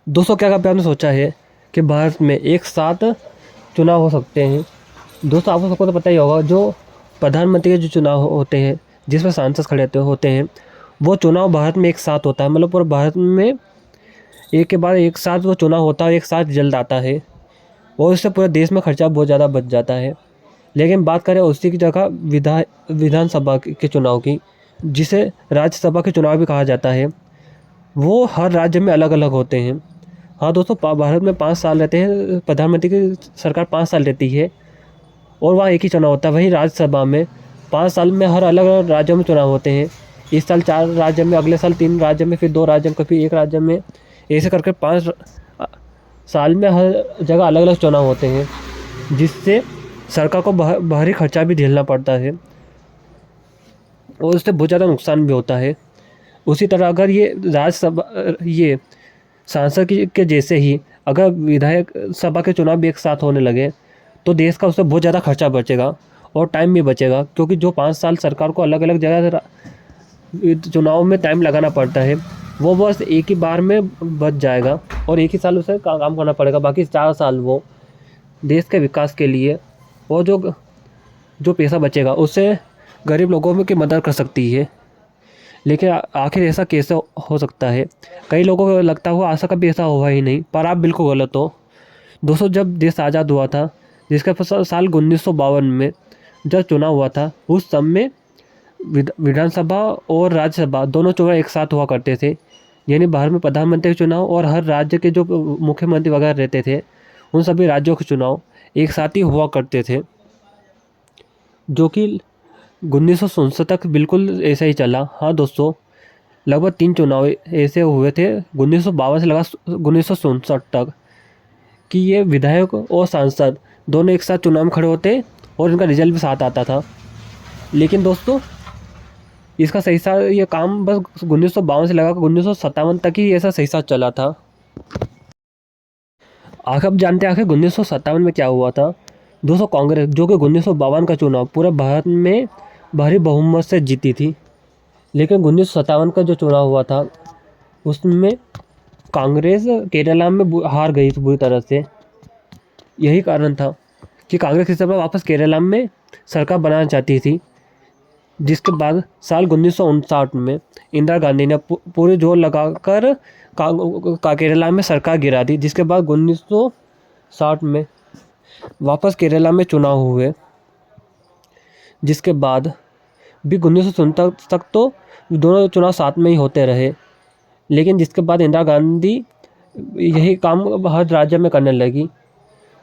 दोस्तों क्या कभी आपने सोचा है कि भारत में एक साथ चुनाव हो सकते हैं। दोस्तों आपको सबको तो पता ही होगा, जो प्रधानमंत्री के जो चुनाव होते हैं जिसमें सांसद खड़े होते हैं, वो चुनाव भारत में एक साथ होता है। मतलब पूरे भारत में एक के बाद एक साथ वो चुनाव होता है, एक साथ रिजल्ट आता है और इससे पूरे देश में खर्चा बहुत ज़्यादा बच जाता है। लेकिन बात करें उसी की जगह विधानसभा के चुनाव की, जिसे राज्यसभा के चुनाव भी कहा जाता है, वो हर राज्य में अलग अलग होते हैं। हाँ दोस्तों, भारत में 5 साल रहते हैं, प्रधानमंत्री की सरकार 5 साल रहती है और वहाँ एक ही चुनाव होता है। वहीं राज्यसभा में 5 साल में हर अलग अलग राज्यों में चुनाव होते हैं। इस साल 4 राज्य में, अगले साल 3 राज्य में, फिर 2 राज्य में, कभी एक राज्य में, ऐसे करके 5 साल में हर जगह अलग अलग चुनाव होते हैं, जिससे सरकार को बाहरी खर्चा भी झेलना पड़ता है और उससे बहुत ज़्यादा नुकसान भी होता है। उसी तरह अगर ये सांसद के जैसे ही अगर विधायक सभा के चुनाव भी एक साथ होने लगे तो देश का उससे बहुत ज़्यादा खर्चा बचेगा और टाइम भी बचेगा, क्योंकि जो 5 साल सरकार को अलग अलग जगह चुनाव में टाइम लगाना पड़ता है, वो बस एक ही बार में बच जाएगा और एक ही साल उसे काम करना पड़ेगा। बाकी 4 साल वो देश के विकास के लिए और जो जो पैसा बचेगा उससे गरीब लोगों में की मदद कर सकती है। लेकिन आखिर ऐसा कैसे हो सकता है? कई लोगों को लगता हुआ ऐसा कभी ऐसा हुआ ही नहीं, पर आप बिल्कुल गलत हो। दोस्तों जब देश आज़ाद हुआ था, जिसका साल 1952 में जब चुनाव हुआ था, उस समय विधानसभा और राज्यसभा दोनों चुनाव एक साथ हुआ करते थे। यानी भारत में प्रधानमंत्री के चुनाव और हर राज्य के जो मुख्यमंत्री वगैरह रहते थे, उन सभी राज्यों के चुनाव एक साथ ही हुआ करते थे, जो कि 1967 तक बिल्कुल ऐसा ही चला। हाँ दोस्तों, लगभग 3 चुनाव ऐसे हुए थे 1952 से लगा 1967 तक, कि ये विधायक और सांसद दोनों एक साथ चुनाव में खड़े होते और इनका रिजल्ट भी साथ आता था। लेकिन दोस्तों इसका सही साथ ये काम बस 1952 से लगा 1957 तक ही ऐसा सही साथ चला था। आखिर आप जानते हैं आखिर 1957 में क्या हुआ था? दोस्तों कांग्रेस, जो कि 1952 का चुनाव पूरे भारत में भारी बहुमत से जीती थी, लेकिन 1957 का जो चुनाव हुआ था उसमें कांग्रेस केरला में हार गई थी बुरी तरह से। यही कारण था कि कांग्रेस इस समय वापस केरला में सरकार बनाना चाहती थी, जिसके बाद साल 1959 में इंदिरा गांधी ने पूरे जोर लगाकर केरला में सरकार गिरा दी, जिसके बाद 1960 में वापस केरला में चुनाव हुए, जिसके बाद भी 1960 तक तो दोनों चुनाव साथ में ही होते रहे। लेकिन जिसके बाद इंदिरा गांधी यही काम हर राज्य में करने लगी।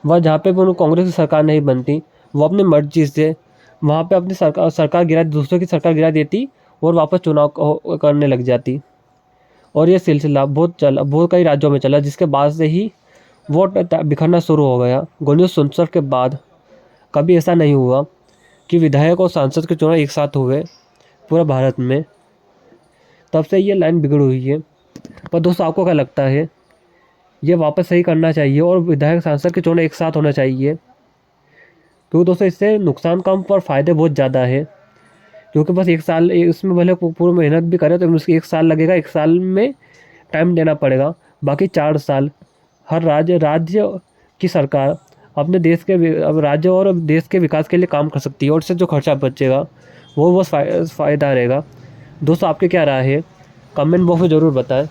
वह जहाँ पे भी उन्हें कांग्रेस की सरकार नहीं बनती, वो अपनी मर्जी से वहाँ पे अपनी सरकार गिरा, दूसरों की सरकार गिरा देती और वापस चुनाव करने लग जाती। और ये सिलसिला बहुत कई राज्यों में चला, जिसके बाद से ही वोट बिखरना शुरू हो गया। 1967 के बाद कभी ऐसा नहीं हुआ कि विधायक और सांसद के चुनाव एक साथ हुए पूरे भारत में। तब से ये लाइन बिगड़ हुई है। पर दोस्तों आपको क्या लगता है? ये वापस सही करना चाहिए और विधायक सांसद के चुनाव एक साथ होना चाहिए, क्योंकि दोस्तों इससे नुकसान कम पर फ़ायदे बहुत ज़्यादा है। क्योंकि बस एक साल इसमें भले पूरी मेहनत भी करें तो उसकी 1 साल लगेगा, 1 साल में टाइम देना पड़ेगा। बाकी 4 साल हर राज्य की सरकार अपने देश के राज्य और देश के विकास के लिए काम कर सकती है और इससे जो खर्चा बचेगा वो बस फ़ायदा रहेगा। दोस्तों आपकी क्या राय है? कमेंट बॉक्स में ज़रूर बताएं।